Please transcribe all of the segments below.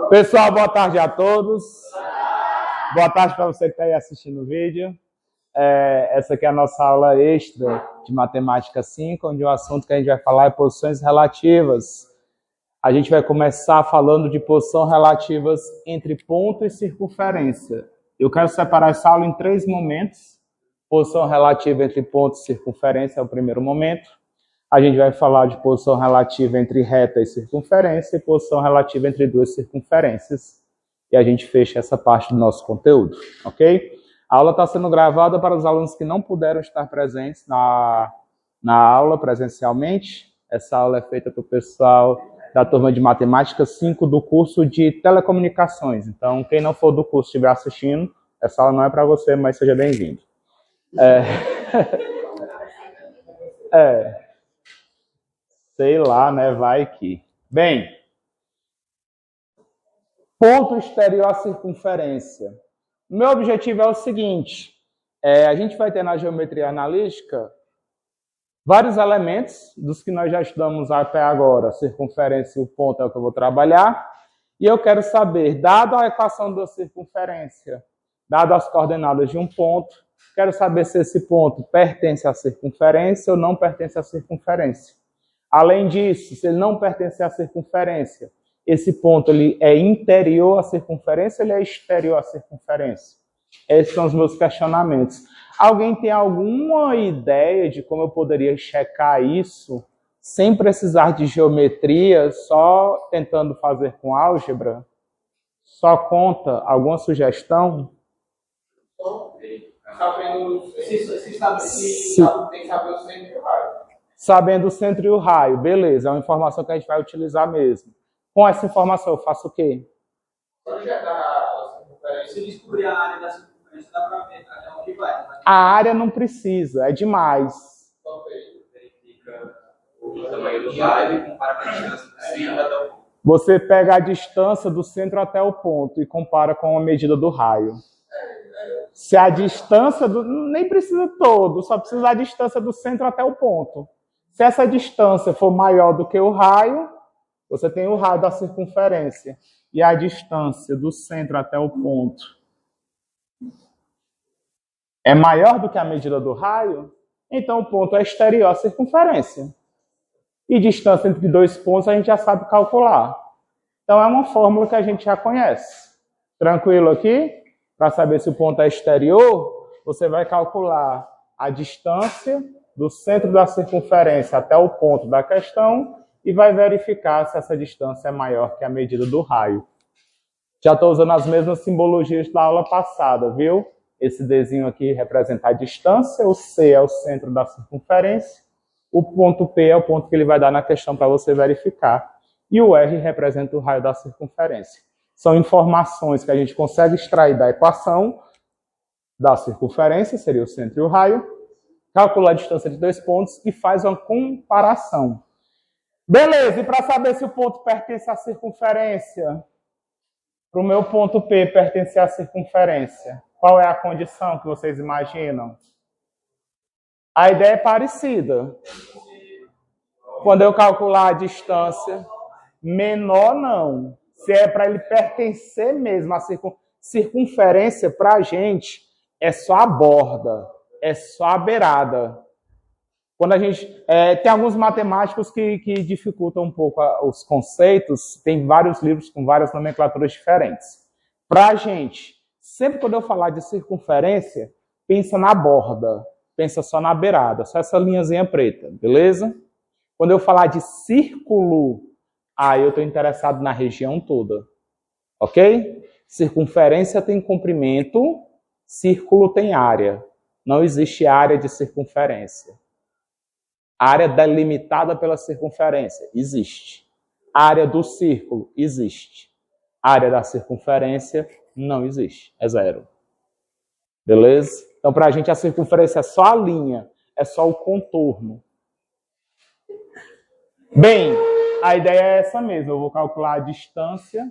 Pessoal, boa tarde a todos. Boa tarde para você que está aí assistindo o vídeo. Essa aqui é a nossa aula extra de Matemática 5, onde o assunto que a gente vai falar é posições relativas. A gente vai começar falando de posição relativas entre ponto e circunferência. Eu quero separar essa aula em 3 momentos. Posição relativa entre ponto e circunferência é o primeiro momento. A gente vai falar de posição relativa entre reta e circunferência e posição relativa entre 2 circunferências. E a gente fecha essa parte do nosso conteúdo, ok? A aula está sendo gravada para os alunos que não puderam estar presentes na aula presencialmente. Essa aula é feita para o pessoal da turma de Matemática 5 do curso de Telecomunicações. Então, quem não for do curso e estiver assistindo, essa aula não é para você, mas seja bem-vindo. Sei lá, né? Vai que... Bem, ponto exterior à circunferência. O meu objetivo é o seguinte, a gente vai ter na geometria analítica vários elementos dos que nós já estudamos até agora. A circunferência e o ponto é o que eu vou trabalhar. E eu quero saber, dado a equação da circunferência, dado as coordenadas de um ponto, quero saber se esse ponto pertence à circunferência ou não pertence à circunferência. Além disso, se ele não pertence à circunferência, esse ponto ele é interior à circunferência ou ele é exterior à circunferência? Esses são os meus questionamentos. Alguém tem alguma ideia de como eu poderia checar isso sem precisar de geometria, só tentando fazer com álgebra? Só conta? Alguma sugestão? Sabendo o centro e o raio, beleza, é uma informação que a gente vai utilizar mesmo. Com essa informação eu faço o quê? Se descobrir a área da circunferência, dá para ver até onde vai. A área não precisa, é demais. Verifica o tamanho do raio e compara com a distância do centro até o ponto. Você pega a distância do centro até o ponto e compara com a medida do raio. Se a distância, nem precisa todo, só precisa da distância do centro até o ponto. Se essa distância for maior do que o raio, você tem o raio da circunferência. E a distância do centro até o ponto é maior do que a medida do raio, então o ponto é exterior à circunferência. E distância entre 2 pontos a gente já sabe calcular. Então é uma fórmula que a gente já conhece. Tranquilo aqui? Para saber se o ponto é exterior, você vai calcular a distância do centro da circunferência até o ponto da questão e vai verificar se essa distância é maior que a medida do raio. Já estou usando as mesmas simbologias da aula passada, viu? Esse Dzinho aqui representa a distância, o C é o centro da circunferência, o ponto P é o ponto que ele vai dar na questão para você verificar, e o R representa o raio da circunferência. São informações que a gente consegue extrair da equação da circunferência, seria o centro e o raio, calcula a distância de 2 pontos e faz uma comparação. Beleza, e para saber se o ponto pertence à circunferência, para o meu ponto P pertencer à circunferência, qual é a condição que vocês imaginam? A ideia é parecida. Quando eu calcular a distância, menor não. Se é para ele pertencer mesmo à circunferência, para a gente, é só a borda, é só a beirada. Quando a gente tem alguns matemáticos que dificultam um pouco os conceitos, tem vários livros com várias nomenclaturas diferentes. Para a gente, sempre quando eu falar de circunferência, pensa na borda, pensa só na beirada, só essa linhazinha preta, beleza? Quando eu falar de círculo, aí eu estou interessado na região toda, ok? Circunferência tem comprimento, círculo tem área. Não existe área de circunferência. Área delimitada pela circunferência, existe. Área do círculo, existe. Área da circunferência, não existe, é 0. Beleza? Então, para a gente, a circunferência é só a linha, é só o contorno. Bem, a ideia é essa mesmo. Eu vou calcular a distância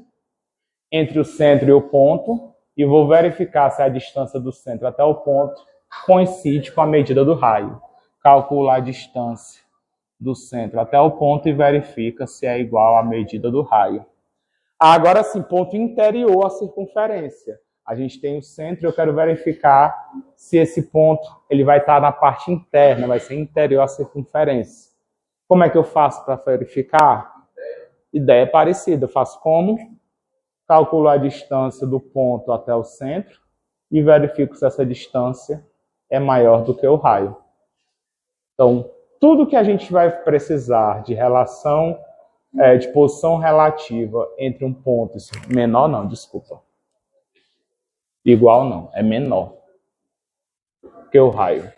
entre o centro e o ponto e vou verificar se a distância do centro até o ponto coincide com a medida do raio. Calcula a distância do centro até o ponto e verifica se é igual à medida do raio. Agora sim, ponto interior à circunferência. A gente tem o centro e eu quero verificar se esse ponto ele vai estar na parte interna, vai ser interior à circunferência. Como é que eu faço para verificar? Ideia parecida. Eu faço como? Calculo a distância do ponto até o centro e verifico se essa distância é maior do que o raio. Então, tudo que a gente vai precisar de relação, de posição relativa entre um ponto... Menor não, desculpa. Igual não, é menor que o raio.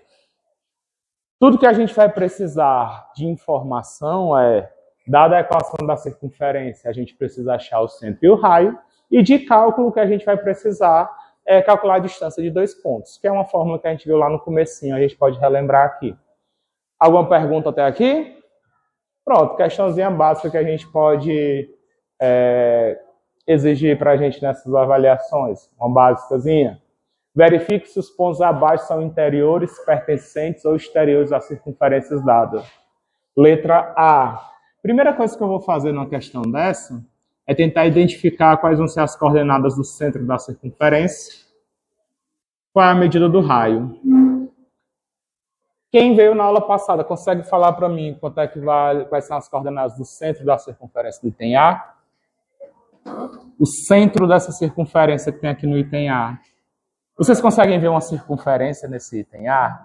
Tudo que a gente vai precisar de informação dada a equação da circunferência, a gente precisa achar o centro e o raio, e de cálculo que a gente vai precisar é calcular a distância de dois pontos, que é uma fórmula que a gente viu lá no comecinho, a gente pode relembrar aqui. Alguma pergunta até aqui? Pronto, questãozinha básica que a gente pode exigir para a gente nessas avaliações, uma básicazinha. Verifique se os pontos abaixo são interiores, pertencentes ou exteriores às circunferências dadas. Letra A. Primeira coisa que eu vou fazer numa questão dessa é tentar identificar quais vão ser as coordenadas do centro da circunferência. Qual é a medida do raio? Quem veio na aula passada consegue falar para mim quanto é que quais são as coordenadas do centro da circunferência do item A? O centro dessa circunferência que tem aqui no item A. Vocês conseguem ver uma circunferência nesse item A?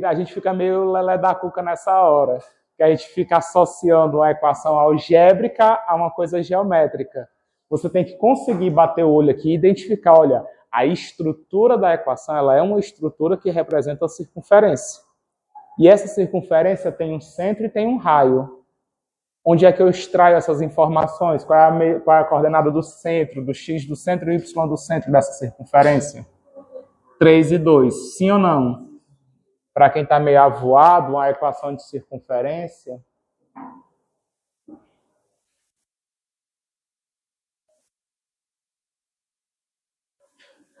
A gente fica meio lelé da cuca nessa hora, que a gente fica associando uma equação algébrica a uma coisa geométrica. Você tem que conseguir bater o olho aqui e identificar, olha, a estrutura da equação ela é uma estrutura que representa a circunferência. E essa circunferência tem um centro e tem um raio. Onde é que eu extraio essas informações? Qual é a coordenada do centro, do x do centro e y do centro dessa circunferência? 3 e 2. Sim ou não? Para quem está meio avoado, uma equação de circunferência.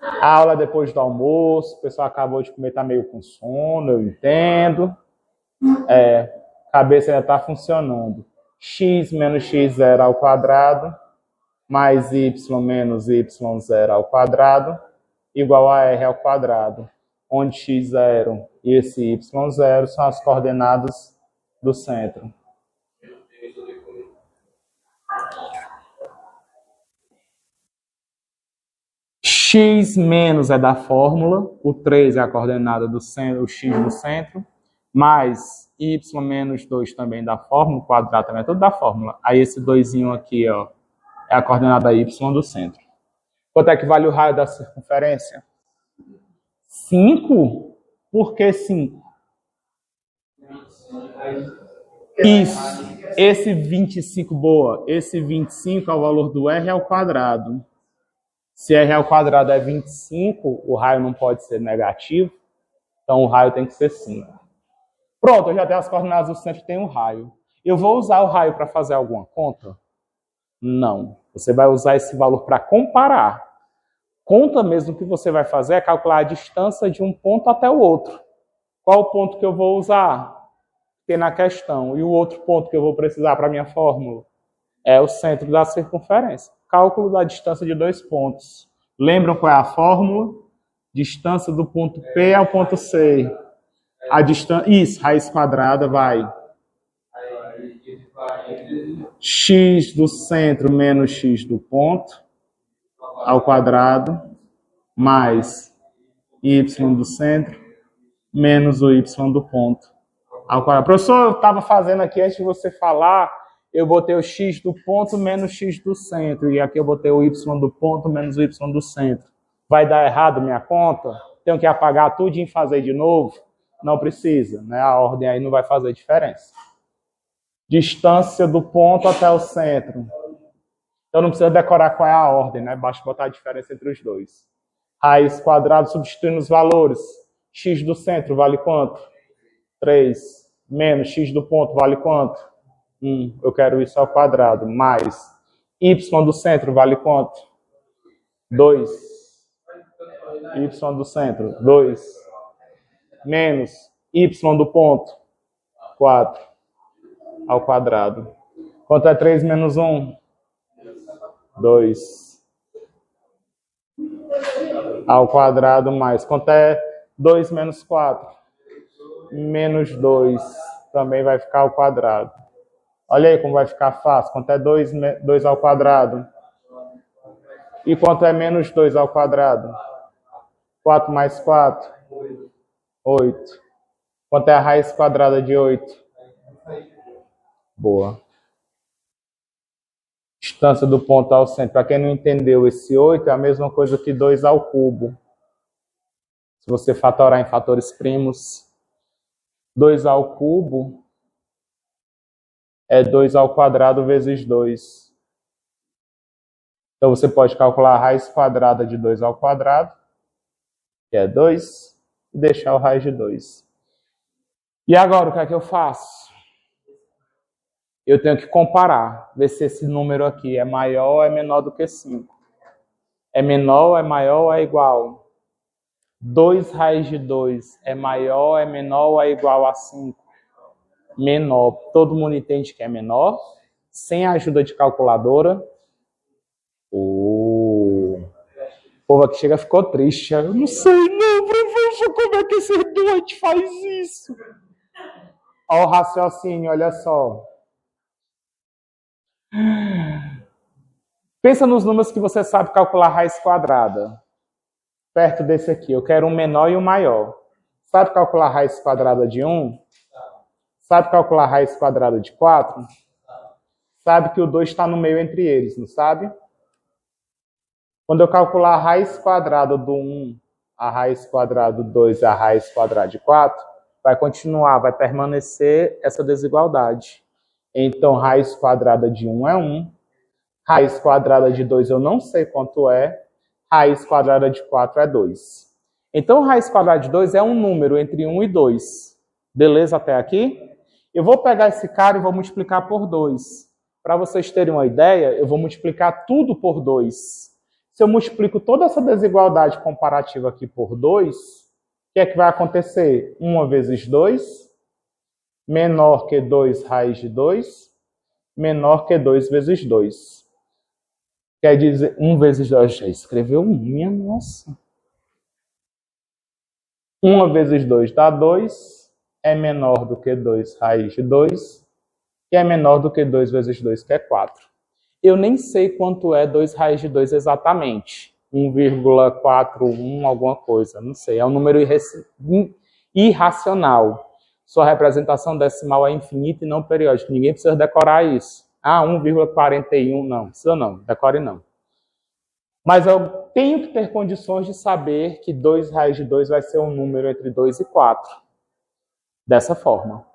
A aula depois do almoço, o pessoal acabou de comer, está meio com sono, eu entendo. Cabeça ainda está funcionando. X menos x0 ao quadrado, mais y menos y0 ao quadrado, igual a r ao quadrado, onde x0 e esse y0 são as coordenadas do centro. X menos é da fórmula, o 3 é a coordenada do centro, o x do centro, mais y menos 2 também da fórmula, o quadrado também é tudo da fórmula. Aí esse 2zinho aqui, ó, é a coordenada y do centro. Quanto é que vale o raio da circunferência? 5? Por que 5? Isso. Esse 25, boa. Esse 25 é o valor do r ao quadrado. Se r ao quadrado é 25, o raio não pode ser negativo. Então o raio tem que ser 5. Pronto, eu já tenho as coordenadas do centro e tenho um raio. Eu vou usar o raio para fazer alguma conta? Não. Você vai usar esse valor para comparar. Conta mesmo que você vai fazer é calcular a distância de um ponto até o outro. Qual o ponto que eu vou usar? Tem na questão. E o outro ponto que eu vou precisar para a minha fórmula? É o centro da circunferência. Cálculo da distância de dois pontos. Lembram qual é a fórmula? Distância do ponto P ao ponto C. A distância, isso, raiz quadrada vai x do centro menos x do ponto ao quadrado mais y do centro menos o y do ponto ao quadrado. Professor, eu estava fazendo aqui, antes de você falar, eu botei o x do ponto menos x do centro, e aqui eu botei o y do ponto menos o y do centro. Vai dar errado minha conta? Tenho que apagar tudo e fazer de novo? Não precisa, né? A ordem aí não vai fazer diferença. Distância do ponto até o centro. Então não precisa decorar qual é a ordem, né? Basta botar a diferença entre os dois. Raiz quadrada substituindo os valores. X do centro vale quanto? 3. Menos x do ponto vale quanto? 1. Eu quero isso ao quadrado. Mais y do centro vale quanto? 2. y do centro, 2. Menos y do ponto, 4 ao quadrado. Quanto é 3 menos 1? 2 ao quadrado mais. Quanto é 2 menos 4? Menos 2. Também vai ficar ao quadrado. Olha aí como vai ficar fácil. Quanto é 2 ao quadrado? E quanto é menos 2 ao quadrado? 4 mais 4? 8. Quanto é a raiz quadrada de 8? Boa. Distância do ponto ao centro. Para quem não entendeu, esse 8 é a mesma coisa que 2 ao cubo. Se você fatorar em fatores primos, 2 ao cubo é 2 ao quadrado vezes 2. Então você pode calcular a raiz quadrada de 2 ao quadrado, que é 2, e deixar o raiz de 2. E agora, o que é que eu faço? Eu tenho que comparar, ver se esse número aqui é maior ou é menor do que 5. É menor, é maior ou é igual? 2 raiz de 2 é maior, é menor ou é igual a 5? Menor. Todo mundo entende que é menor? Sem a ajuda de calculadora? O povo aqui chega ficou triste. Eu não sei não, professor, como é que esse doente faz isso? Olha o raciocínio, olha só. Pensa nos números que você sabe calcular raiz quadrada. Perto desse aqui, eu quero um menor e um maior. Sabe calcular raiz quadrada de 1? Sabe calcular raiz quadrada de 4? Sabe que o 2 está no meio entre eles, não sabe? Quando eu calcular a raiz quadrada do 1, a raiz quadrada do 2 e a raiz quadrada de 4, vai continuar, vai permanecer essa desigualdade. Então, raiz quadrada de 1 é 1, raiz quadrada de 2 eu não sei quanto é, raiz quadrada de 4 é 2. Então, raiz quadrada de 2 é um número entre 1 e 2. Beleza até aqui? Eu vou pegar esse cara e vou multiplicar por 2. Para vocês terem uma ideia, eu vou multiplicar tudo por 2. Se eu multiplico toda essa desigualdade comparativa aqui por 2, o que é que vai acontecer? 1 vezes 2, menor que 2 raiz de 2, menor que 2 vezes 2. Quer dizer, 1 vezes 2, já escreveu 1, minha nossa. 1 vezes 2 dá 2, é menor do que 2 raiz de 2, e é menor do que 2 vezes 2, que é 4. Eu nem sei quanto é 2 raiz de 2 exatamente. 1,41 alguma coisa, não sei. É um número irracional. Sua representação decimal é infinita e não periódica. Ninguém precisa decorar isso. 1,41, não. Precisa não, decore não. Mas eu tenho que ter condições de saber que 2 raiz de 2 vai ser um número entre 2 e 4. Dessa forma.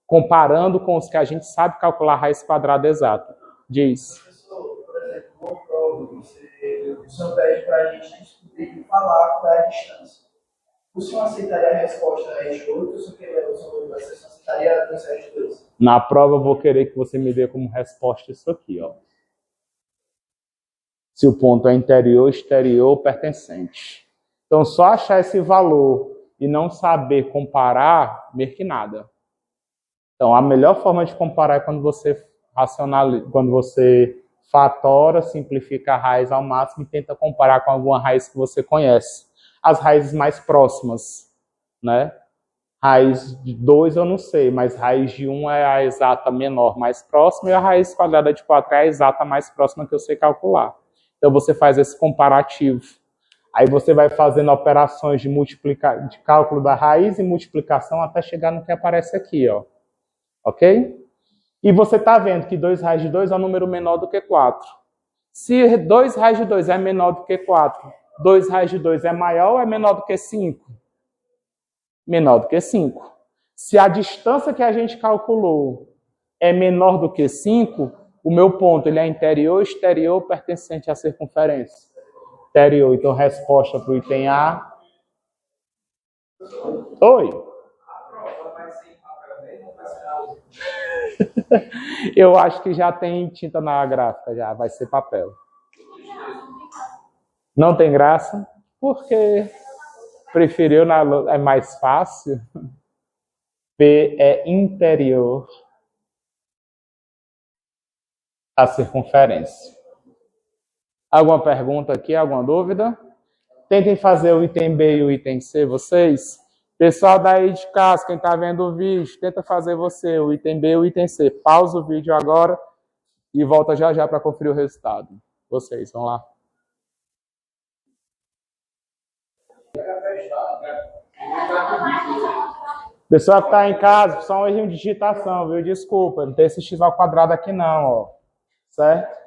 Comparando com os que a gente sabe calcular a raiz quadrada exata. Diz. Professor, por exemplo, uma prova, o senhor pede para a gente descobrir e falar qual é a distância. O senhor aceitaria a resposta raiz de 8 ou o senhor aceitaria 2 raiz de 2? Na prova eu vou querer que você me dê como resposta isso aqui, ó. Se o ponto é interior, exterior ou pertencente. Então, só achar esse valor e não saber comparar, meio que nada. Então, a melhor forma de comparar é quando você quando você fatora, simplifica a raiz ao máximo e tenta comparar com alguma raiz que você conhece. As raízes mais próximas, né? Raiz de 2 eu não sei, mas raiz de 1 é a exata menor mais próxima e a raiz quadrada de 4 é a exata mais próxima que eu sei calcular. Então você faz esse comparativo. Aí você vai fazendo operações de cálculo da raiz e multiplicação até chegar no que aparece aqui, ó. Ok? E você está vendo que 2 raiz de 2 é um número menor do que 4. Se 2 raiz de 2 é menor do que 4, 2 raiz de 2 é maior ou é menor do que 5? Menor do que 5. Se a distância que a gente calculou é menor do que 5, o meu ponto ele é interior, exterior ou pertencente à circunferência? Interior. Então, resposta para o item A. Oi. Eu acho que já tem tinta na gráfica, já vai ser papel. Não tem graça? Porque preferiu, é mais fácil. P é interior da circunferência. Alguma pergunta aqui? Alguma dúvida? Tentem fazer o item B e o item C, vocês. Pessoal daí de casa, quem está vendo o vídeo, tenta fazer você o item B e o item C. Pausa o vídeo agora e volta já já para conferir o resultado. Vocês, vão lá. Pessoal que está em casa, só um erro de digitação, viu? Desculpa, não tem esse x ao quadrado aqui não, ó. Certo?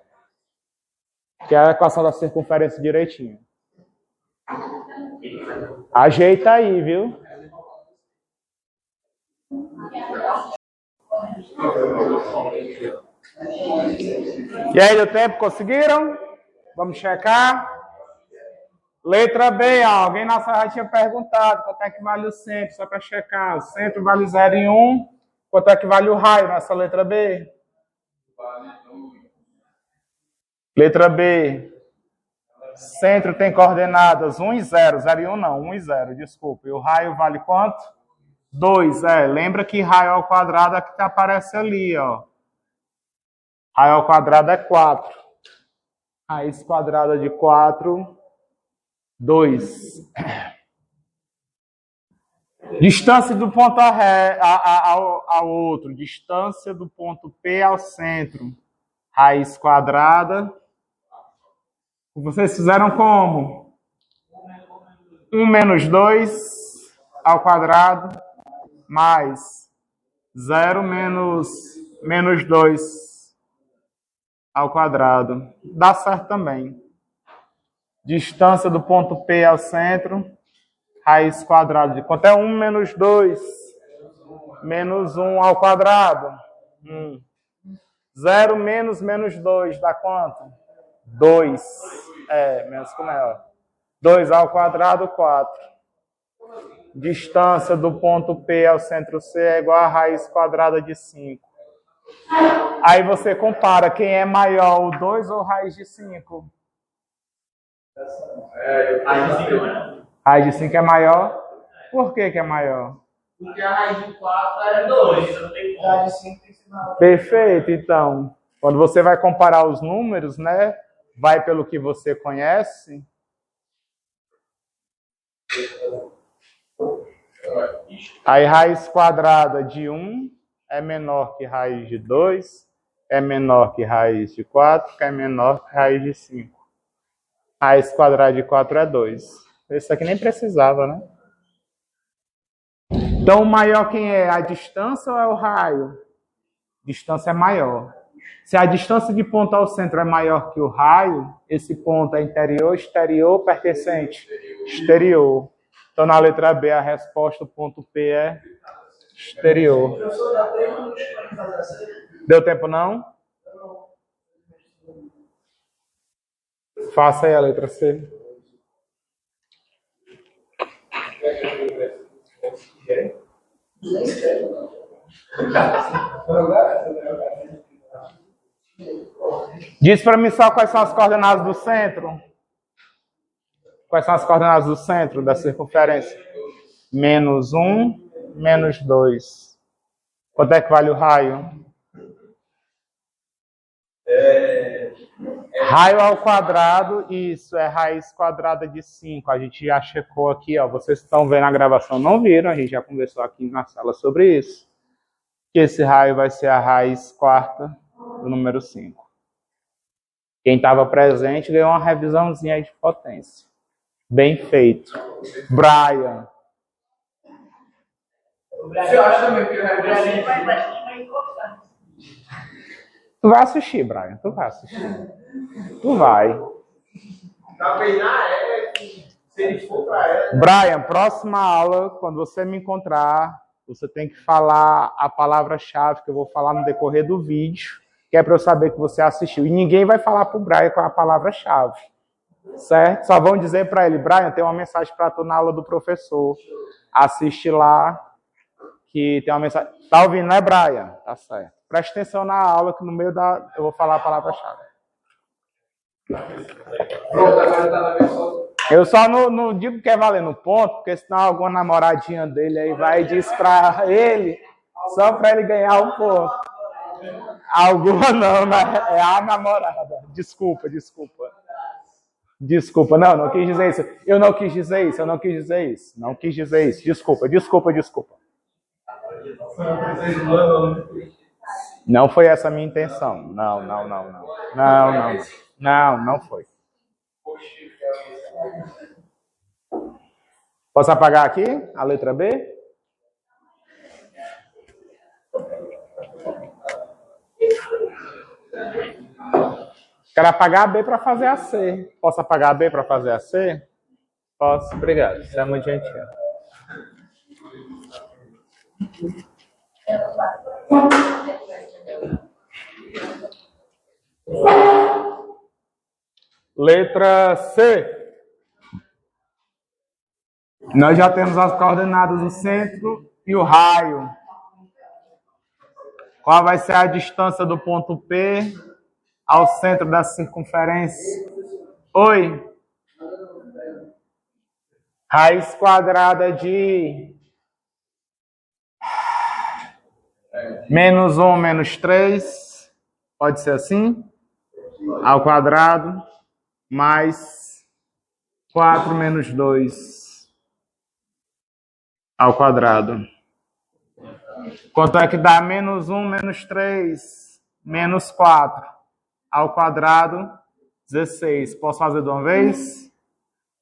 Que é a equação da circunferência direitinho. Ajeita aí, viu? E aí, deu tempo? Conseguiram? Vamos checar. Letra B, alguém na sala já tinha perguntado quanto é que vale o centro, só para checar. O centro vale 0 e 1. Quanto é que vale o raio nessa letra B? Letra B. Centro tem coordenadas 1 e 0. 0 e 1 não, 1 e 0, desculpa. E o raio vale quanto? 2, lembra que raio ao quadrado é que aparece ali, ó. Raio ao quadrado é 4. Raiz quadrada de 4, 2. Distância do ponto ao outro. Distância do ponto P ao centro. Raiz quadrada. Vocês fizeram como? 1 menos 2 ao quadrado mais 0 menos 2 ao quadrado. Dá certo também. Distância do ponto P ao centro, raiz quadrada de quanto é 1 menos 2? Menos 1 ao quadrado. 0 menos 2 dá quanto? 2. Menos que o maior. 2 ao quadrado, 4. Distância do ponto P ao centro C é igual a raiz quadrada de 5. Aí você compara quem é maior, o 2 ou raiz de 5? Raiz de 5 é maior. Por que é maior? Porque a raiz de 4 é 2. Raiz de 5 tem que ser maior. Perfeito, então. Quando você vai comparar os números, né? Vai pelo que você conhece. Aí raiz quadrada de 1 é menor que raiz de 2, é menor que raiz de 4, que é menor que raiz de 5. Raiz quadrada de 4 é 2. Isso aqui nem precisava, né? Então, o maior quem é? A distância ou é o raio? Distância é maior. Se a distância de ponto ao centro é maior que o raio, esse ponto é interior, exterior, pertencente? Exterior. Então, na letra B, a resposta, o ponto P é exterior. Professor, dá 3 minutos para fazer essa? Deu tempo, não? Faça aí a letra C. Diz para mim só quais são as coordenadas do centro. Quais são as coordenadas do centro da circunferência? Menos 1, menos 2. Quanto é que vale o raio? Raio ao quadrado, isso, é raiz quadrada de 5. A gente já checou aqui, ó. Vocês estão vendo a gravação, não viram? A gente já conversou aqui na sala sobre isso. Que esse raio vai ser a raiz quarta do número 5. Quem estava presente ganhou uma revisãozinha aí de potência. Bem feito. Brian. Você acha também que o Brasil Tu vai assistir, Brian. Tu vai assistir. Tu vai. Talvez na era, se ele for para ela. Brian, próxima aula, quando você me encontrar, você tem que falar a palavra-chave que eu vou falar no decorrer do vídeo, que é para eu saber que você assistiu. E ninguém vai falar para o Brian qual é a palavra-chave. Certo? Só vão dizer para ele, Brian, tem uma mensagem para tu na aula do professor. Assiste lá, que tem uma mensagem. Tá ouvindo, né, Brian? Tá certo. Preste atenção na aula, que no meio eu vou falar a palavra-chave. Pronto, agora tá na versão. Eu só não digo que é valendo ponto, porque senão alguma namoradinha dele aí vai e diz pra ele, só pra ele ganhar um ponto. Alguma não, né? É a namorada. Desculpa. Desculpa, não quis dizer isso. Eu não quis dizer isso. Não quis dizer isso. Desculpa. Não foi essa a minha intenção. Não foi. Posso apagar aqui a letra B? Quero apagar a B para fazer a C. Posso apagar a B para fazer a C? Posso, obrigado. Isso é muito gentil. Letra C. Nós já temos as coordenadas do centro e o raio. Qual vai ser a distância do ponto P ao centro da circunferência? Oi. Raiz quadrada de menos 1 menos 3. Pode ser assim? Ao quadrado. Mais 4 menos 2. Ao quadrado. Quanto é que dá menos 1 menos 3? Menos 4. Ao quadrado, 16. Posso fazer de uma vez?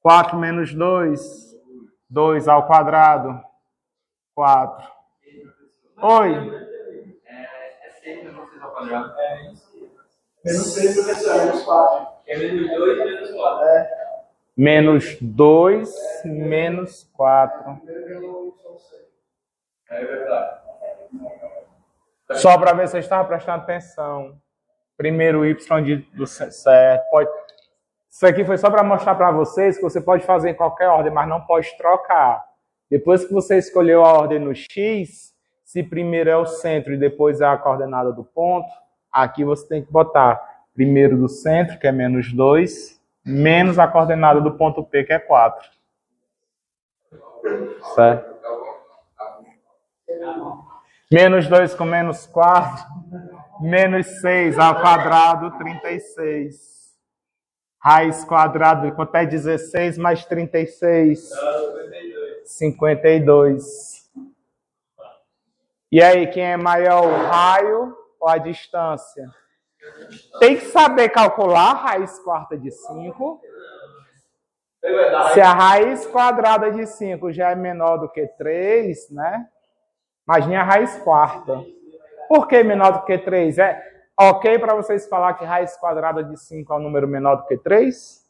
4 menos 2. 2 ao quadrado. 4. Oi. É 6 menos 6 ao quadrado. Menos 6, professor, menos 4. É menos 2 e menos 4. Menos 2, menos 4. É verdade. Só para ver se você estava prestando atenção. Primeiro Y do certo. Isso aqui foi só para mostrar para vocês que você pode fazer em qualquer ordem, mas não pode trocar. Depois que você escolheu a ordem no X, se primeiro é o centro e depois é a coordenada do ponto, aqui você tem que botar primeiro do centro, que é menos 2, menos a coordenada do ponto P, que é 4. Certo? Menos 2 com menos 4, menos 6 ao quadrado, 36. Raiz quadrada, quanto é 16 mais 36? 52. E aí, quem é maior, o raio ou a distância? Tem que saber calcular a raiz quarta de 5. Se a raiz quadrada de 5 já é menor do que 3, né? Imagine a raiz quarta. Por que menor do que 3? É ok para vocês falar que raiz quadrada de 5 é um número menor do que 3?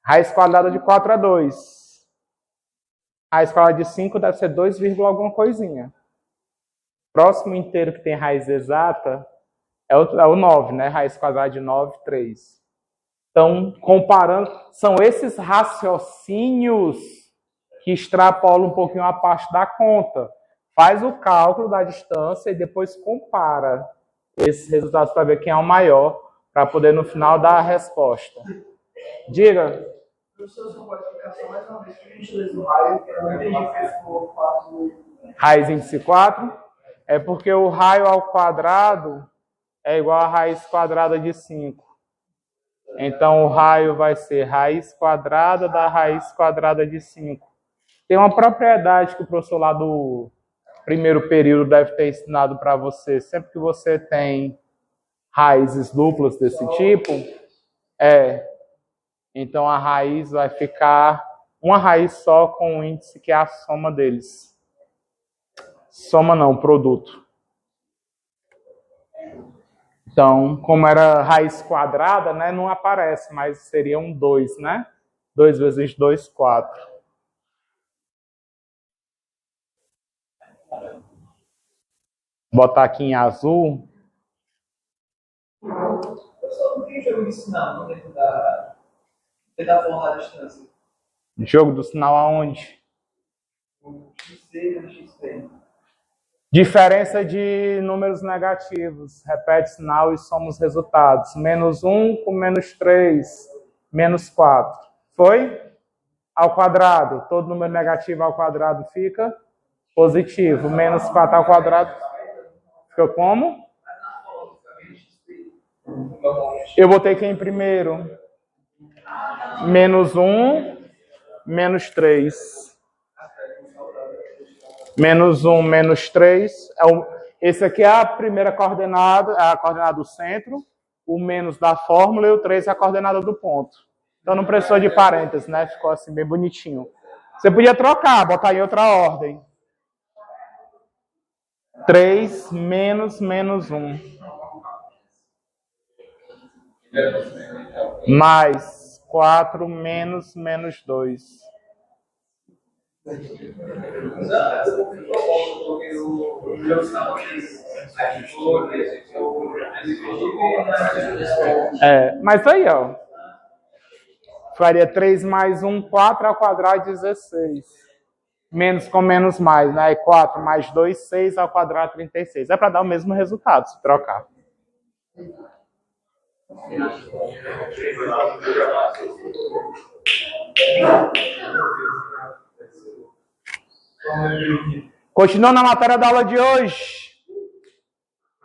Raiz quadrada de 4 é 2. Raiz quadrada de 5 deve ser 2, alguma coisinha. Próximo inteiro que tem raiz exata é o 9, né? Raiz quadrada de 9, 3. Então, comparando, são esses raciocínios que extrapolam um pouquinho a parte da conta. Faz o cálculo da distância e depois compara esses resultados para ver quem é o maior, para poder no final dar a resposta. Diga. Professor, você pode explicar só mais uma vez, por gentileza, o raio, eu não entendi o que ficou 4. Raiz índice 4 é porque o raio ao quadrado é igual a raiz quadrada de 5. Então, o raio vai ser raiz quadrada da raiz quadrada de 5. Tem uma propriedade que o professor lá do primeiro período deve ter ensinado para você. Sempre que você tem raízes duplas desse tipo, então a raiz vai ficar uma raiz só com o índice que é a soma deles. Soma não, produto. Então, como era raiz quadrada, né, não aparece, mas seria um 2, né? 2 vezes 2, 4. Botar aqui em azul. Professor, não tem jogo de sinal dentro da forma da distância? Jogo do sinal aonde? O XC e o XP. Diferença de números negativos. Repete sinal e soma os resultados. Menos 1 com menos 3, menos 4. Foi? Ao quadrado. Todo número negativo ao quadrado fica positivo. Menos 4 ao quadrado fica como? Eu botei quem primeiro? Menos 1, menos 3. Menos 1, menos 3. Esse aqui é a primeira coordenada, a coordenada do centro, o menos da fórmula e o 3 é a coordenada do ponto. Então não precisou de parênteses, né? Ficou assim bem bonitinho. Você podia trocar, botar em outra ordem. 3 menos 1. Mais 4 menos 2. Mas aí, ó. Faria 3 mais 1, 4 ao quadrado, 16. Menos com menos mais, né? 4 mais 2, 6 ao quadrado, 36. É para dar o mesmo resultado, se trocar. Continuando a matéria da aula de hoje.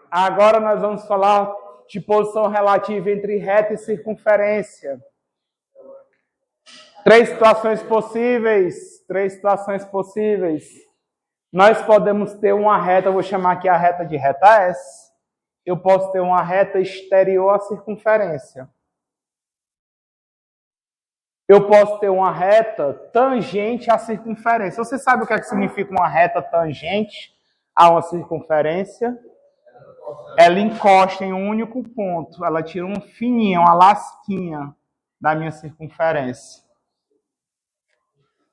Agora nós vamos falar de posição relativa entre reta e circunferência. Três situações possíveis. Nós podemos ter uma reta, eu vou chamar aqui a reta de reta S. Eu posso ter uma reta exterior à circunferência. Eu posso ter uma reta tangente à circunferência. Você sabe o que significa uma reta tangente a uma circunferência? Ela encosta em um único ponto. Ela tira um fininho, uma lasquinha da minha circunferência.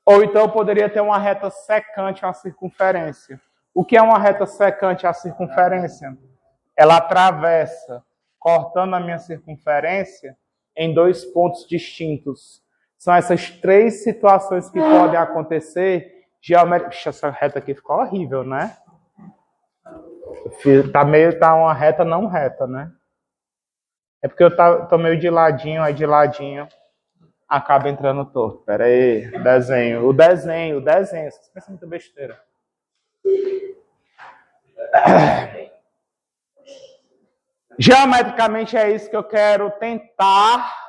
Ou então eu poderia ter uma reta secante à circunferência. O que é uma reta secante à circunferência? Ela atravessa, cortando a minha circunferência em 2 pontos distintos. São essas 3 situações que podem acontecer. Essa reta aqui ficou horrível, né? Tá uma reta não reta, né? É porque eu tô meio de ladinho, aí de ladinho acaba entrando torto. Pera aí, o desenho. Vocês pensam muito besteira. Geometricamente é isso que eu quero tentar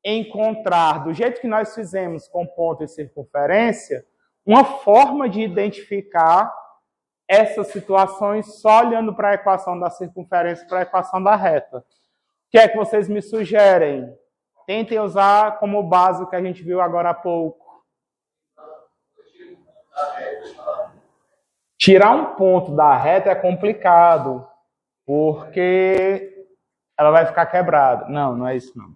encontrar, do jeito que nós fizemos com ponto e circunferência, uma forma de identificar essas situações só olhando para a equação da circunferência e para a equação da reta. O que é que vocês me sugerem? Tentem usar como base o que a gente viu agora há pouco. Tirar um ponto da reta é complicado, porque ela vai ficar quebrada. Não é isso não.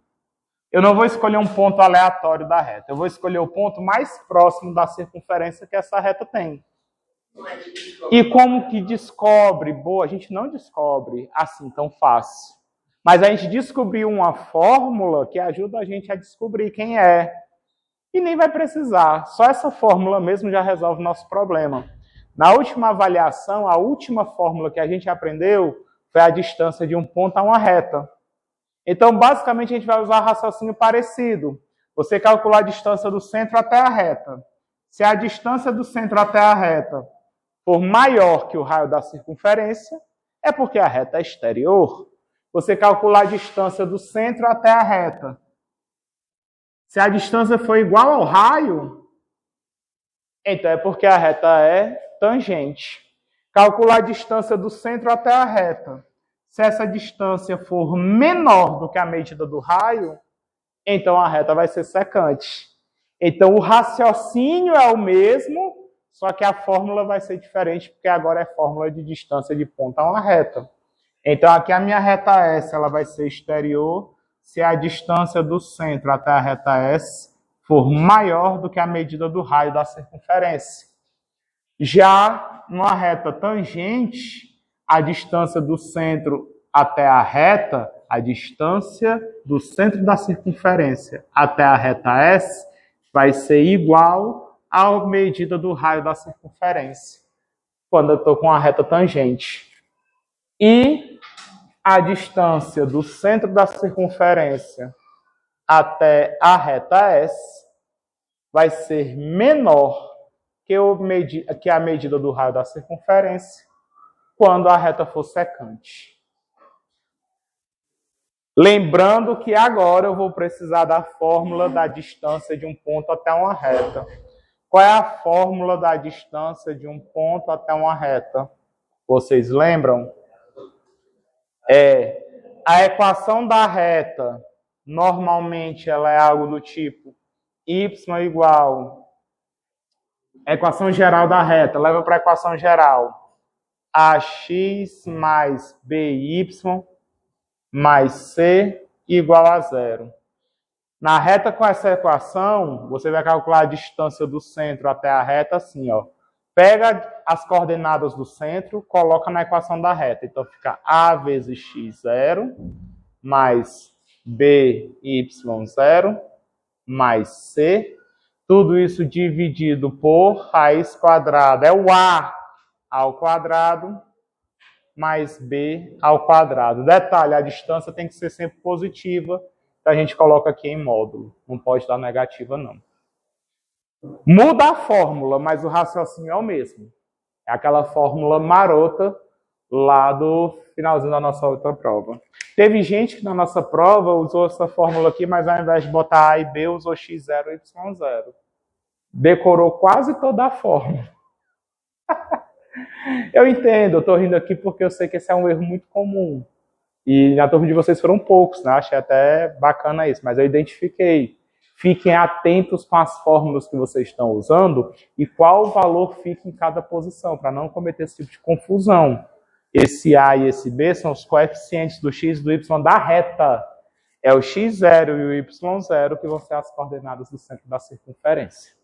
Eu não vou escolher um ponto aleatório da reta. Eu vou escolher o ponto mais próximo da circunferência que essa reta tem. E como que descobre? Boa, a gente não descobre assim tão fácil. Mas a gente descobriu uma fórmula que ajuda a gente a descobrir quem é. E nem vai precisar. Só essa fórmula mesmo já resolve o nosso problema. Na última avaliação, a última fórmula que a gente aprendeu foi a distância de um ponto a uma reta. Então, basicamente, a gente vai usar raciocínio parecido. Você calcular a distância do centro até a reta. Se a distância do centro até a reta for maior que o raio da circunferência, é porque a reta é exterior. Você calcular a distância do centro até a reta. Se a distância for igual ao raio, então é porque a reta é tangente. Calcular a distância do centro até a reta. Se essa distância for menor do que a medida do raio, então a reta vai ser secante. Então o raciocínio é o mesmo, só que a fórmula vai ser diferente, porque agora é fórmula de distância de ponta a uma reta. Então aqui a minha reta S ela vai ser exterior se a distância do centro até a reta S for maior do que a medida do raio da circunferência. Já numa reta tangente, a distância do centro até a reta, a distância do centro da circunferência até a reta S vai ser igual à medida do raio da circunferência, quando eu estou com a reta tangente. E a distância do centro da circunferência até a reta S vai ser menor que a medida do raio da circunferência quando a reta for secante. Lembrando que agora eu vou precisar da fórmula da distância de um ponto até uma reta. Qual é a fórmula da distância de um ponto até uma reta? Vocês lembram? A equação da reta, normalmente ela é algo do tipo y igual a equação geral da reta, leva para a equação geral ax mais by mais c igual a zero. Na reta com essa equação, você vai calcular a distância do centro até a reta assim, ó. Pega as coordenadas do centro, coloca na equação da reta. Então fica a vezes x0 mais by0 mais c. Tudo isso dividido por raiz quadrada. É o a ao quadrado mais b ao quadrado. Detalhe, a distância tem que ser sempre positiva. A gente coloca aqui em módulo. Não pode dar negativa, não. Muda a fórmula, mas o raciocínio é o mesmo. É aquela fórmula marota lá do finalzinho da nossa outra prova. Teve gente que na nossa prova usou essa fórmula aqui, mas ao invés de botar A e B, usou x0 e y0. Decorou quase toda a fórmula. Eu entendo, eu estou rindo aqui porque eu sei que esse é um erro muito comum. E na turma de vocês foram poucos, né? Achei até bacana isso, mas eu identifiquei. Fiquem atentos com as fórmulas que vocês estão usando e qual valor fica em cada posição, para não cometer esse tipo de confusão. Esse A e esse B são os coeficientes do x e do y da reta. É o x0 e o y0 que vão ser as coordenadas do centro da circunferência.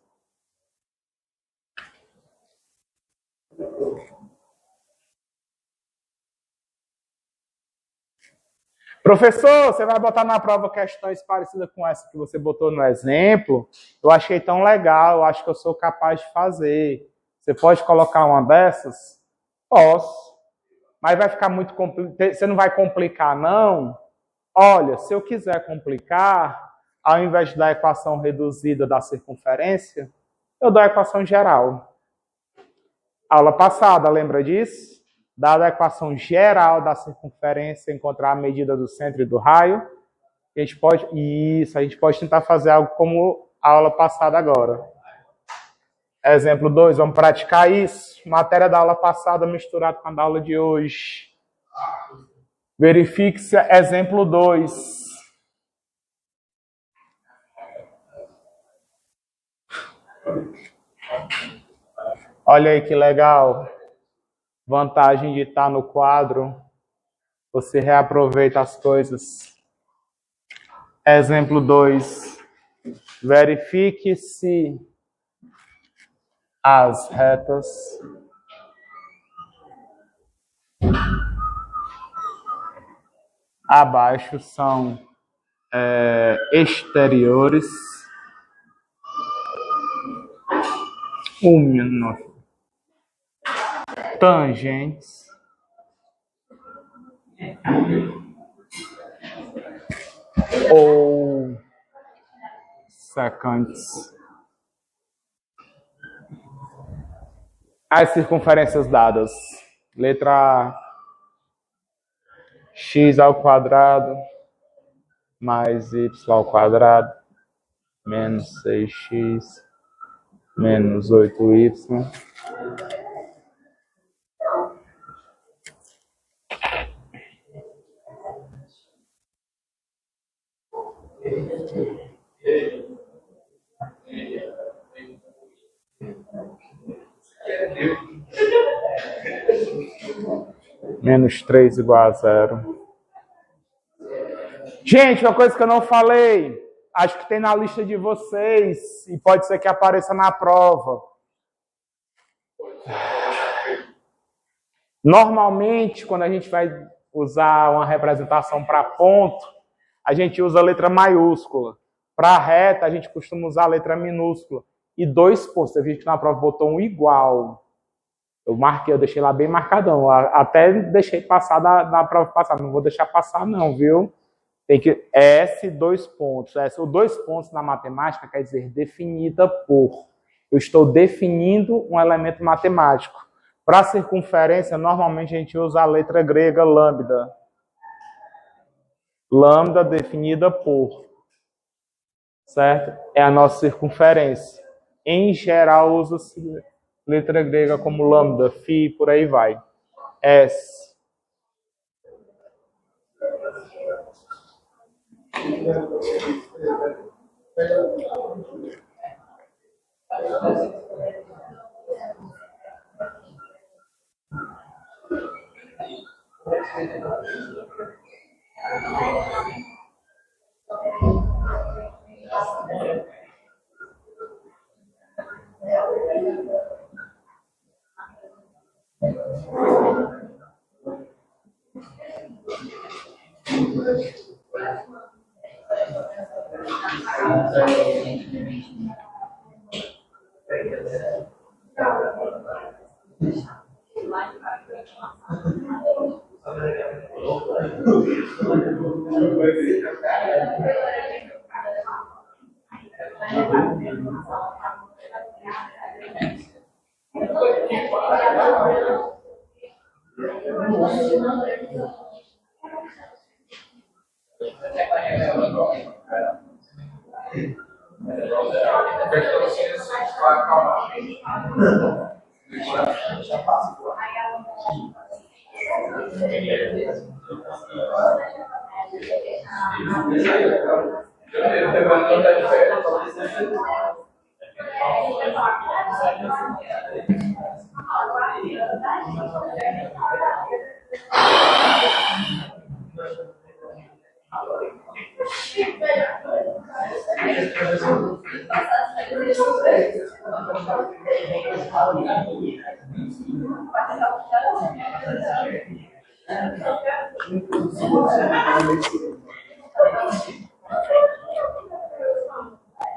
Professor, você vai botar na prova questões parecidas com essa que você botou no exemplo? Eu achei tão legal, eu acho que eu sou capaz de fazer. Você pode colocar uma dessas? Posso. Mas vai ficar muito complicado. Você não vai complicar, não? Olha, se eu quiser complicar, ao invés de dar a equação reduzida da circunferência, eu dou a equação geral. Aula passada, lembra disso? Dada a equação geral da circunferência, encontrar a medida do centro e do raio, a gente pode tentar fazer algo como a aula passada agora. Exemplo 2, vamos praticar isso. Matéria da aula passada misturada com a da aula de hoje. Verifique se exemplo 2. Olha aí que legal. Vantagem de estar no quadro. Você reaproveita as coisas. Exemplo 2. Verifique se as retas abaixo são exteriores. Tangentes ou secantes. As circunferências dadas. Letra A. X ao quadrado mais y ao quadrado menos 6x menos 8y. Menos 3 igual a 0. Gente, uma coisa que eu não falei, acho que tem na lista de vocês e pode ser que apareça na prova. Normalmente, quando a gente vai usar uma representação para ponto, a gente usa a letra maiúscula. Para reta, a gente costuma usar a letra minúscula. E 2 pontos. Você viu que na prova botou um igual. Eu marquei, eu deixei lá bem marcadão. Até deixei passar da prova passada. Não vou deixar passar não, viu? Tem que S, 2 pontos. O 2 pontos na matemática quer dizer definida por. Eu estou definindo um elemento matemático. Para circunferência, normalmente a gente usa a letra grega lambda. Lambda definida por. Certo? É a nossa circunferência. Em geral, usa-se letra grega como lambda, φ, por aí vai. S.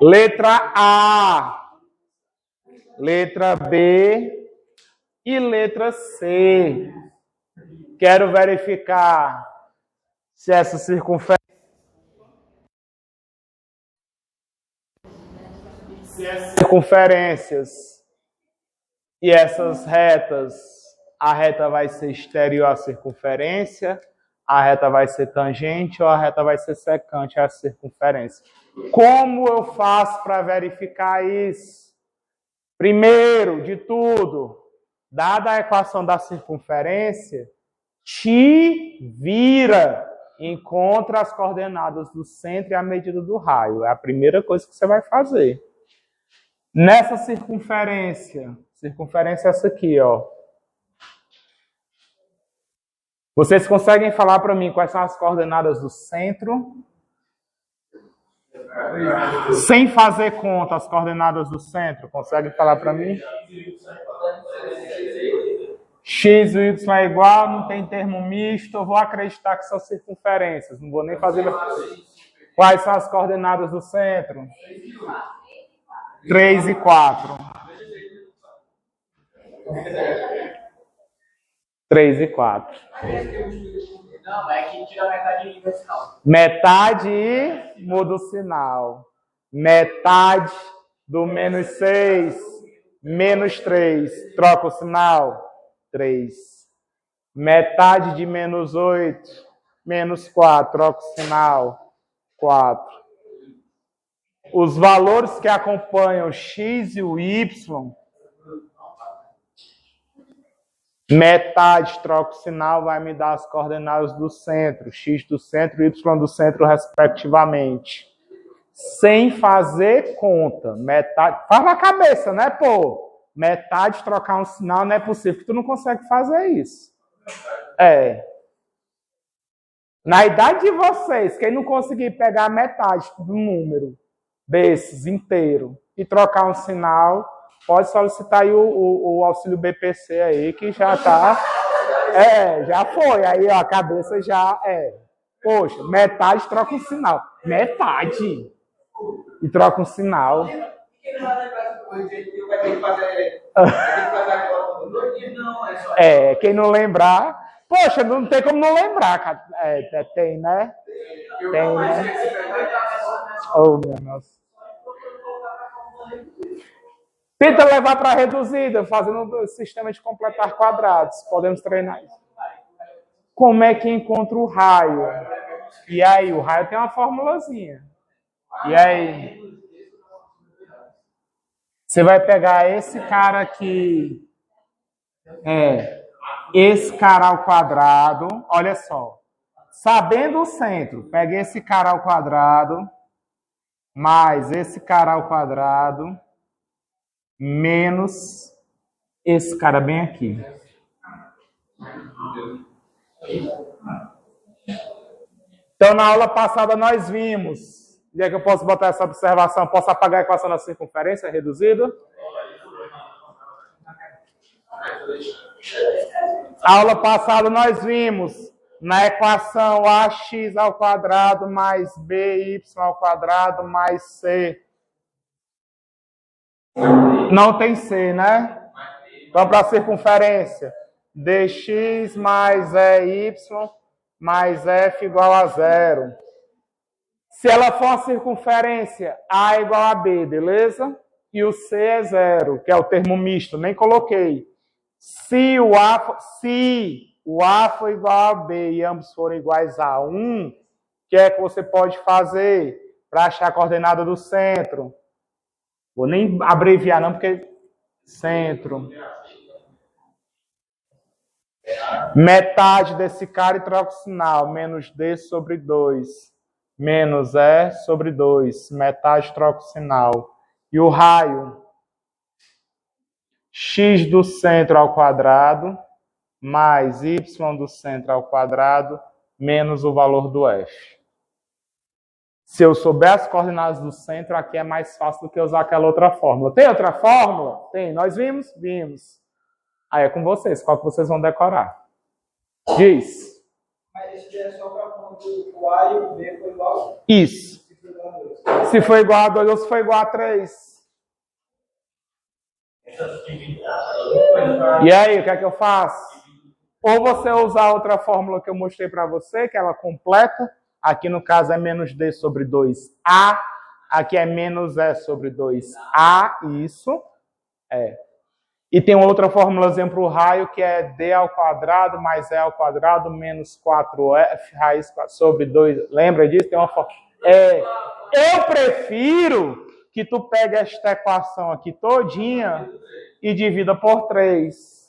Letra A, letra B e letra C. Quero verificar se essa circunferência, circunferências e essas retas, a reta vai ser exterior à circunferência, a reta vai ser tangente ou a reta vai ser secante à circunferência. Como eu faço para verificar isso? Primeiro de tudo, dada a equação da circunferência, te vira, encontra as coordenadas do centro e a medida do raio. É a primeira coisa que você vai fazer. Nessa circunferência é essa aqui, ó. Vocês conseguem falar para mim quais são as coordenadas do centro? Sem fazer conta, as coordenadas do centro, consegue falar para mim? X e Y é igual, não tem termo misto, eu vou acreditar que são circunferências, não vou nem fazer... Quais são as coordenadas do centro? 3 e 4. 3 e 4. Não, é que tira metade e muda o sinal. Metade e muda o sinal. Metade do menos 6, menos 3. Troca o sinal. 3. Metade de menos 8, menos 4. Troca o sinal. 4. Os valores que acompanham o x e o y, metade, troca o sinal, vai me dar as coordenadas do centro, x do centro e y do centro, respectivamente. Sem fazer conta. Metade. Faz na cabeça, né, pô? Metade trocar um sinal não é possível, porque tu não consegue fazer isso. É. Na idade de vocês, quem não conseguir pegar metade do número desses inteiro e trocar um sinal, pode solicitar aí o auxílio BPC aí, que já tá... já foi. Aí, ó, a cabeça já é... Poxa, metade troca um sinal. Metade. E troca um sinal. Quem não lembrar... Poxa, não tem como não lembrar, cara. Tem, né? Tem, né? Oh, meu Deus. Tenta levar para reduzida, fazendo o sistema de completar quadrados. Podemos treinar isso. Como é que encontra o raio? E aí, o raio tem uma formulazinha. E aí? Você vai pegar esse cara aqui. Esse cara ao quadrado. Olha só. Sabendo o centro, pega esse cara ao quadrado, mais esse cara ao quadrado, menos esse cara bem aqui. Então, na aula passada, nós vimos. Onde é que eu posso botar essa observação? Posso apagar a equação da circunferência reduzida? A aula passada, nós vimos na equação ax ao quadrado mais by ao quadrado mais c. Não tem c, né? Então, para a circunferência, dx mais ey mais f igual a 0. Se ela for uma circunferência, A igual a B, beleza? E o C é 0, que é o termo misto, nem coloquei. Se o A for igual a B e ambos forem iguais a 1, o que é que você pode fazer para achar a coordenada do centro? Vou nem abreviar não, porque centro. Metade desse cara e troca o sinal, menos D sobre 2. Menos E sobre 2. Metade troca o sinal. E o raio? X do centro ao quadrado, mais Y do centro ao quadrado, menos o valor do F. Se eu souber as coordenadas do centro, aqui é mais fácil do que usar aquela outra fórmula. Tem outra fórmula? Tem. Nós vimos? Vimos. Aí é com vocês. Qual que vocês vão decorar? Diz. Mas isso é só para quando o A e o B for igual? Isso. Se for igual a 2 ou se for igual a 3. E aí, o que é que eu faço? Ou você usar outra fórmula que eu mostrei para você, que ela completa. Aqui no caso é menos D sobre 2A. Aqui é menos E sobre 2A. Isso. E tem outra formulazinha para o raio, que é D ao quadrado mais E ao quadrado menos 4F raiz sobre 2. Lembra disso? Tem uma fórmula. Eu prefiro que tu pegue esta equação aqui todinha e divida por 3.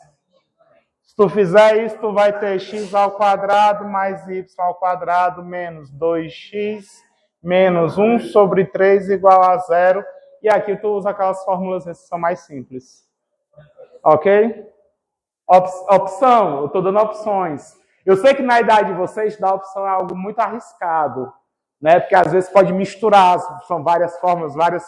Se tu fizer isso, tu vai ter x ao quadrado mais y ao quadrado menos 2x menos 1 sobre 3 igual a 0. E aqui tu usa aquelas fórmulas que são mais simples. Ok? Opção, eu estou dando opções. Eu sei que na idade de vocês, dar opção é algo muito arriscado, né? Porque às vezes pode misturar, são várias fórmulas, vários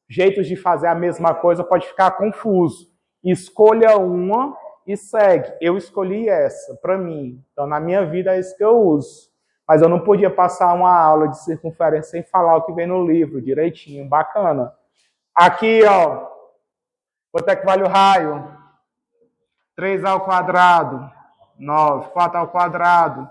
jeitos de fazer a mesma coisa, pode ficar confuso. Escolha uma e segue. Eu escolhi essa, para mim. Então, na minha vida, é isso que eu uso. Mas eu não podia passar uma aula de circunferência sem falar o que vem no livro, direitinho, bacana. Aqui, ó, quanto é que vale o raio? 3 ao quadrado, 9. 4 ao quadrado,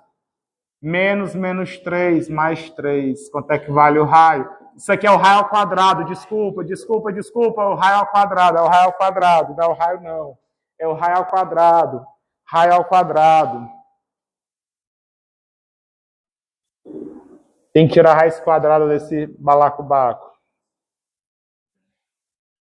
menos 3, mais 3. Quanto é que vale o raio? Isso aqui é o raio ao quadrado, desculpa. O raio ao quadrado, é o raio ao quadrado. Não é o raio, não. É o raio ao quadrado. Raio ao quadrado. Tem que tirar a raiz quadrada desse balacobaco.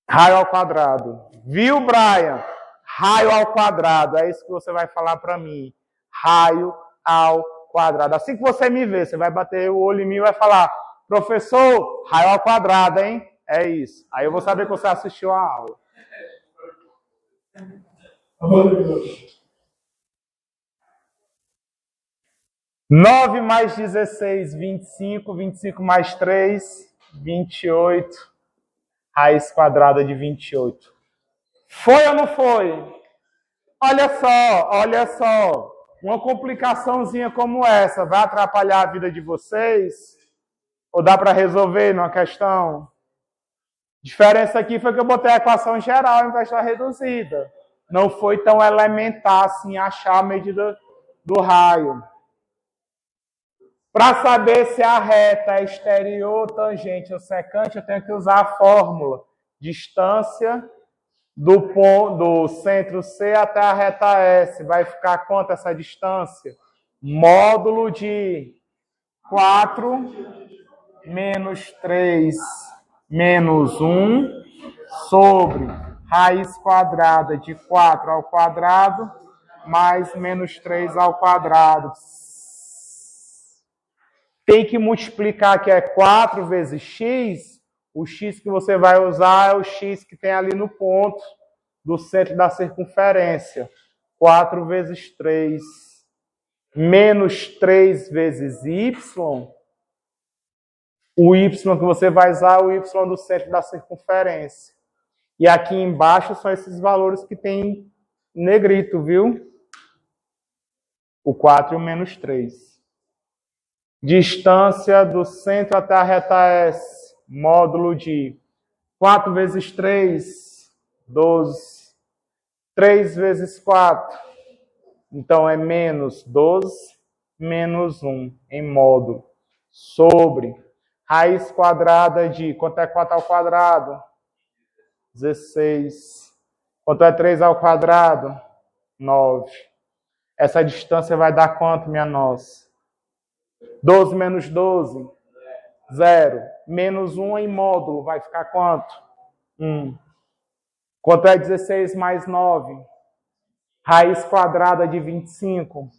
Raio ao quadrado. Viu, Brian? Raio ao quadrado. É isso que você vai falar para mim. Raio ao quadrado. Assim que você me ver, você vai bater o olho em mim e vai falar: professor, raio ao quadrado, hein? É isso. Aí eu vou saber que você assistiu a aula. 9 mais 16, 25. 25 mais 3, 28. Raiz quadrada de 28. Foi ou não foi? Olha só. Uma complicaçãozinha como essa vai atrapalhar a vida de vocês? Ou dá para resolver numa questão? A diferença aqui foi que eu botei a equação geral ao invés da reduzida. Não foi tão elementar assim achar a medida do raio. Para saber se a reta é exterior, tangente ou secante, eu tenho que usar a fórmula. Distância do centro C até a reta S. Vai ficar quanto essa distância? Módulo de 4 menos 3 menos 1 sobre raiz quadrada de 4 ao quadrado mais menos 3 ao quadrado. Tem que multiplicar, que é 4 vezes x. O x que você vai usar é o x que tem ali no ponto do centro da circunferência. 4 vezes 3 menos 3 vezes y. O y que você vai usar é o y do centro da circunferência. E aqui embaixo são esses valores que tem negrito, viu? O 4 e o menos 3. Distância do centro até a reta S, módulo de 4 vezes 3, 12. 3 vezes 4, então é menos 12, menos 1 em módulo, sobre raiz quadrada de, quanto é 4 ao quadrado? 16. Quanto é 3 ao quadrado? 9. Essa distância vai dar quanto, minha nossa? 12 menos 12, 0. Menos 1 em módulo, vai ficar quanto? 1. Quanto é 16 mais 9? Raiz quadrada de 25.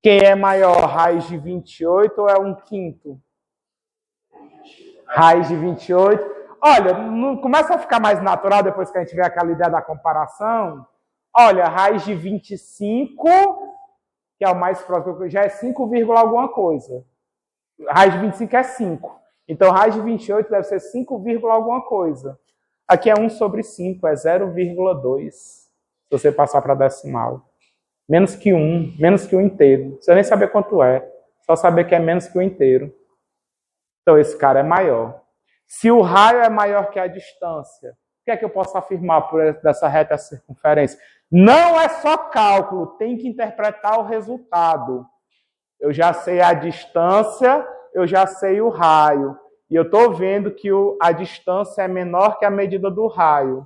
Quem é maior, raiz de 28 ou é 1/5? Raiz de 28. Olha, começa a ficar mais natural depois que a gente vê aquela ideia da comparação. Olha, raiz de 25... que é o mais próximo, já é 5, alguma coisa. Raiz de 25 é 5. Então, raiz de 28 deve ser 5, alguma coisa. Aqui é 1 sobre 5, é 0,2. Se você passar para decimal. Menos que 1 inteiro. Não precisa nem saber quanto é. Só saber que é menos que 1 inteiro. Então, esse cara é maior. Se o raio é maior que a distância, o que é que eu posso afirmar por essa reta circunferência? Não é só cálculo, tem que interpretar o resultado. Eu já sei a distância, eu já sei o raio. E eu estou vendo que a distância é menor que a medida do raio.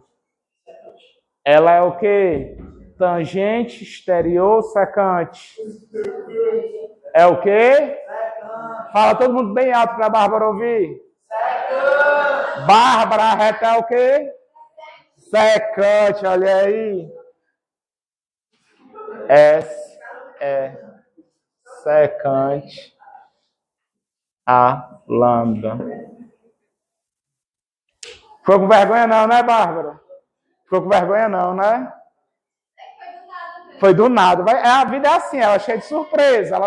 Ela é o quê? Tangente, exterior, secante. É o quê? Fala todo mundo bem alto para a Bárbara ouvir. Bárbara, a reta é o quê? Secante, olha aí. S é secante a lambda. Ficou com vergonha não, né, Bárbara? Ficou com vergonha não, né? Foi do nada. A vida é assim, ela é cheia de surpresa.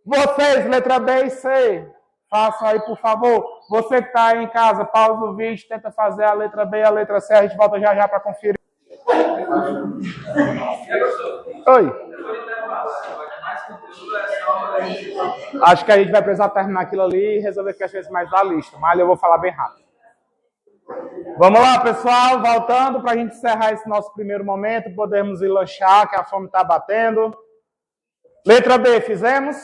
Vocês, letra B e C, façam aí, por favor. Você que está aí em casa, pausa o vídeo, tenta fazer a letra B e a letra C. A gente volta já já para conferir. Oi. Acho que a gente vai precisar terminar aquilo ali e resolver questões mais da lista, mas eu vou falar bem rápido. Vamos lá, pessoal, voltando para a gente encerrar esse nosso primeiro momento, podemos ir lanchar, que a fome está batendo. Letra B, fizemos?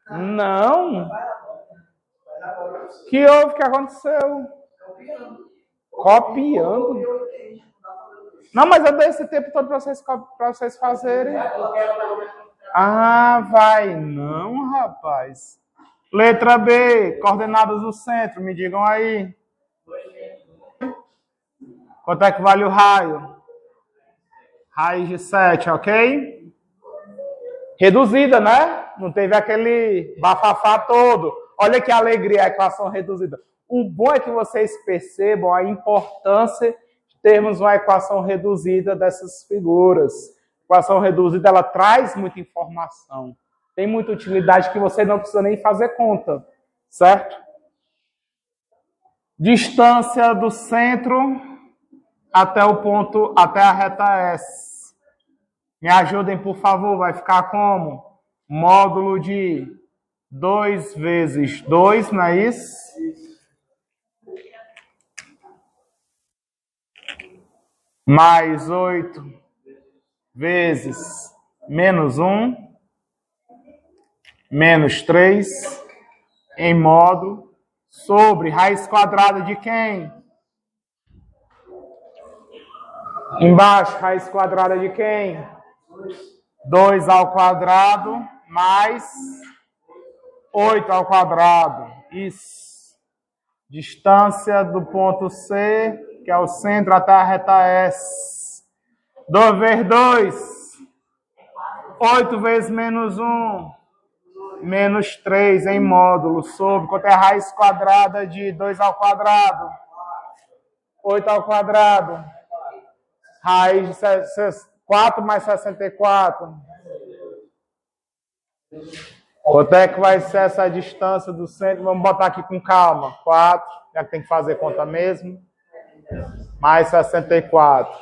Não. Que houve? Que aconteceu? Copiando. Não, mas eu dei esse tempo todo para vocês fazerem. Ah, vai não, rapaz. Letra B, coordenadas do centro, me digam aí. Quanto é que vale o raio? Raiz de 7, ok? Reduzida, né? Não teve aquele bafafá todo. Olha que alegria a equação reduzida. O bom é que vocês percebam a importância de termos uma equação reduzida dessas figuras. A equação reduzida, ela traz muita informação. Tem muita utilidade que você não precisa nem fazer conta, certo? Distância do centro até o ponto, até a reta S. Me ajudem, por favor, vai ficar como? Módulo de 2 vezes 2, não é isso? Mais 8 vezes menos 1. menos 3 em módulo sobre raiz quadrada de quem? Embaixo, raiz quadrada de quem? 2 ao quadrado mais 8 ao quadrado. Isso. Distância do ponto C, que é o centro, até a reta S. 2 vezes 2. 8 vezes menos 1. Menos 3 em módulo sobre. Quanto é a raiz quadrada de 2 ao quadrado? 8 ao quadrado. Raiz de 4 mais 64. Quanto é que vai ser essa distância do centro? Vamos botar aqui com calma. 4, já que tem que fazer conta mesmo. Mais 64.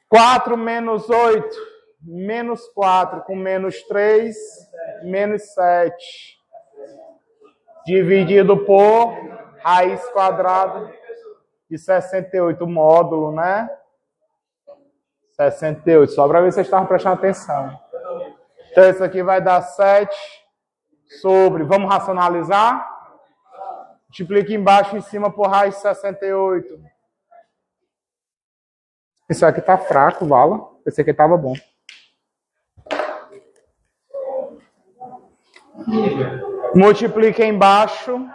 4 menos 8. Menos 4 com menos 3. Menos 7. Dividido por raiz quadrada de 68. Módulo, né? 68. Só para ver se vocês estavam prestando atenção. Então, isso aqui vai dar 7 sobre... Vamos racionalizar? Multiplica embaixo e em cima por raiz de 68. Isso aqui tá fraco, Vala. Esse aqui tava bom. Multiplica embaixo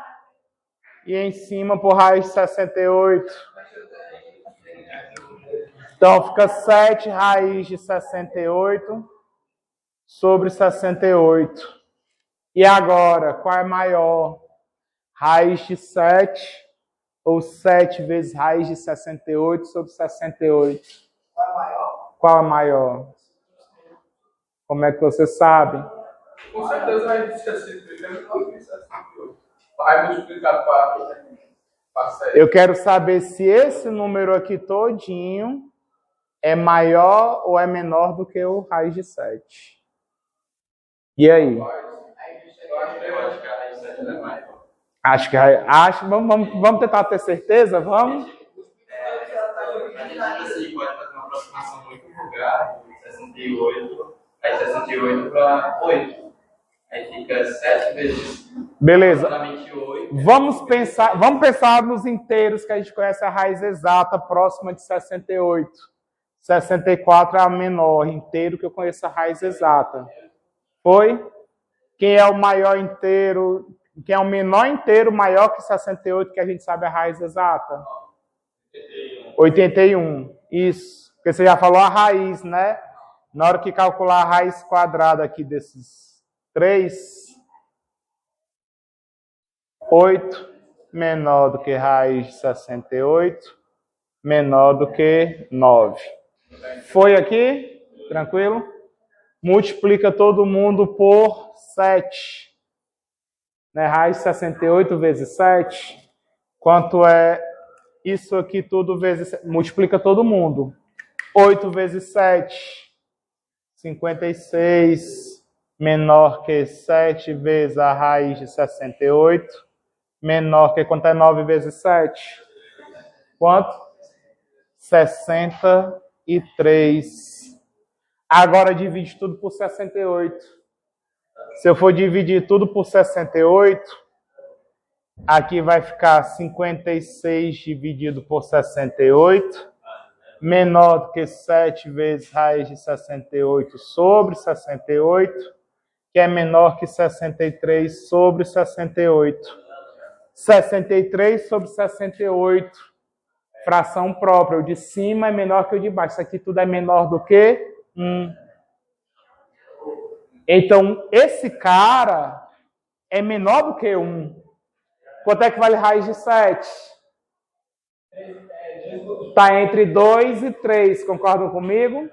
e em cima por raiz de 68. Então, fica 7 raiz de 68 sobre 68. E agora, qual é maior? Raiz de 7 ou 7 vezes raiz de 68 sobre 68? Qual é maior? Como é que você sabe? Com certeza vai de 68 é menor que 68. Vai multiplicado para 7. Eu quero saber se esse número aqui todinho é maior ou é menor do que o raiz de 7. E aí? Eu acho que a raiz de 7 é maior. Vamos tentar ter certeza? Vamos? A gente assim, pode fazer uma aproximação muito vulgar, 68, aí 68 para 8. Aí fica 7 vezes. Beleza. 8. Vamos pensar nos inteiros que a gente conhece a raiz exata próxima de 68. 64 é a menor inteiro que eu conheço a raiz exata. Foi? Quem é o maior inteiro? Quem é o menor inteiro maior que 68 que a gente sabe a raiz exata? 81. Isso. Porque você já falou a raiz, né? Na hora que calcular a raiz quadrada aqui desses 3, 8 menor do que raiz de 68, menor do que 9. Foi aqui? Tranquilo? Multiplica todo mundo por 7. Né? Raiz de 68 vezes 7. Quanto é isso aqui tudo vezes... Multiplica todo mundo. 8 vezes 7. 56. Menor que 7 vezes a raiz de 68. Menor que... Quanto é 9 vezes 7? Quanto? 63. Agora divide tudo por 68. Se eu for dividir tudo por 68, aqui vai ficar 56 dividido por 68, menor do que 7 vezes raiz de 68 sobre 68, que é menor que 63 sobre 68. 63 sobre 68, fração própria. O de cima é menor que o de baixo. Isso aqui tudo é menor do que 1. Então, esse cara é menor do que 1. Quanto é que vale raiz de 7? Está entre 2 e 3. Concordam comigo?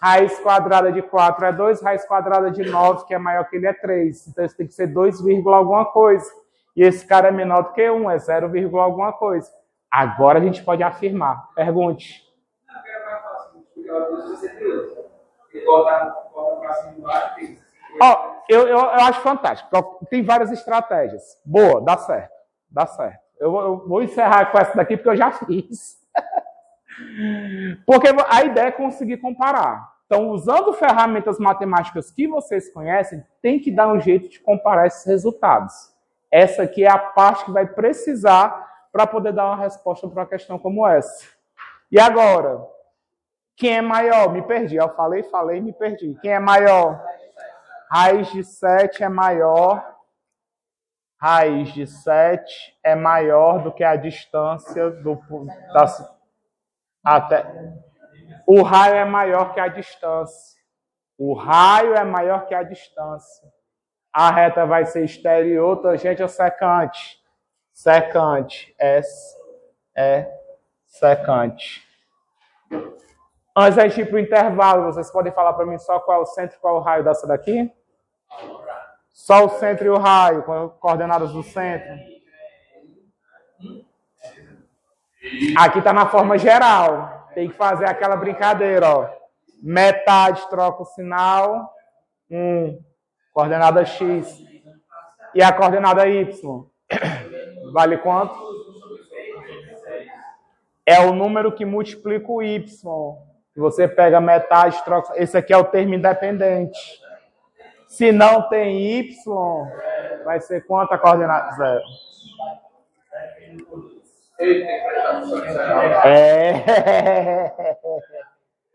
Raiz quadrada de 4 é 2. Raiz quadrada de 9, que é maior que ele, é 3. Então, isso tem que ser 2, alguma coisa. E esse cara é menor do que 1. É 0, alguma coisa. Agora a gente pode afirmar. Pergunte. Eu acho fantástico. Tem várias estratégias. Boa, dá certo. Dá certo. Eu vou encerrar com essa daqui porque eu já fiz. Porque a ideia é conseguir comparar. Então, usando ferramentas matemáticas que vocês conhecem, tem que dar um jeito de comparar esses resultados. Essa aqui é a parte que vai precisar para poder dar uma resposta para uma questão como essa. E agora, quem é maior? Me perdi. Eu falei, me perdi. Quem é maior? Raiz de 7 é maior. Raiz de 7 é maior do que a distância até. O raio é maior que a distância. O raio é maior que a distância. A reta vai ser exterior, tangente ou secante? Secante. S é secante. Antes da gente ir para o intervalo, vocês podem falar para mim só qual é o centro e qual é o raio dessa daqui? Só o centro e o raio, com as coordenadas do centro. Aqui está na forma geral. Tem que fazer aquela brincadeira, ó. Metade troca o sinal. Coordenada X. E a coordenada Y? Vale quanto? É o número que multiplica o Y. Você pega metade, troca... Esse aqui é o termo independente. Se não tem Y, vai ser quanto a coordenada? 0.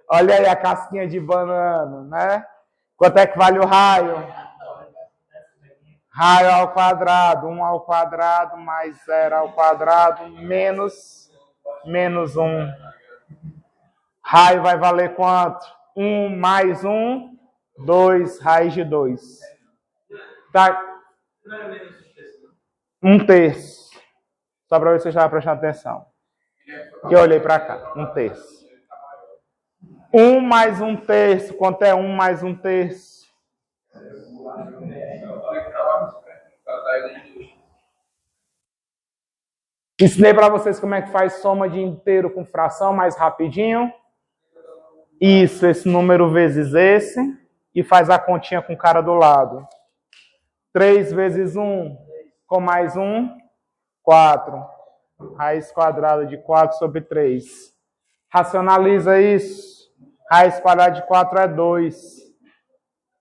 Olha aí a casquinha de banana, né? Quanto é que vale o raio? Raio ao quadrado, 1 ao quadrado mais 0 ao quadrado menos 1. Raio vai valer quanto? 1 mais 1, 2, raiz de 2. Tá? 1/3. Só para ver se você estava prestando atenção. Que eu olhei para cá. 1/3. 1 mais 1/3. Quanto é 1 mais 1/3? Ensinei para vocês como é que faz soma de inteiro com fração mais rapidinho. Isso, esse número vezes esse. E faz a continha com o cara do lado. 3 vezes 1 com mais 1, 4. Raiz quadrada de 4 sobre 3. Racionaliza isso. Raiz quadrada de 4 é 2.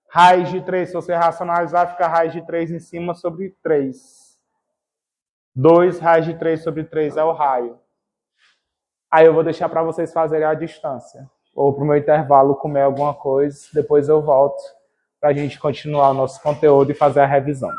Raiz de 3, se você racionalizar, fica raiz de 3 em cima sobre 3. 2 raiz de 3 sobre 3 é o raio. Aí eu vou deixar para vocês fazerem a distância. Ou para o meu intervalo comer alguma coisa. Depois eu volto para a gente continuar o nosso conteúdo e fazer a revisão.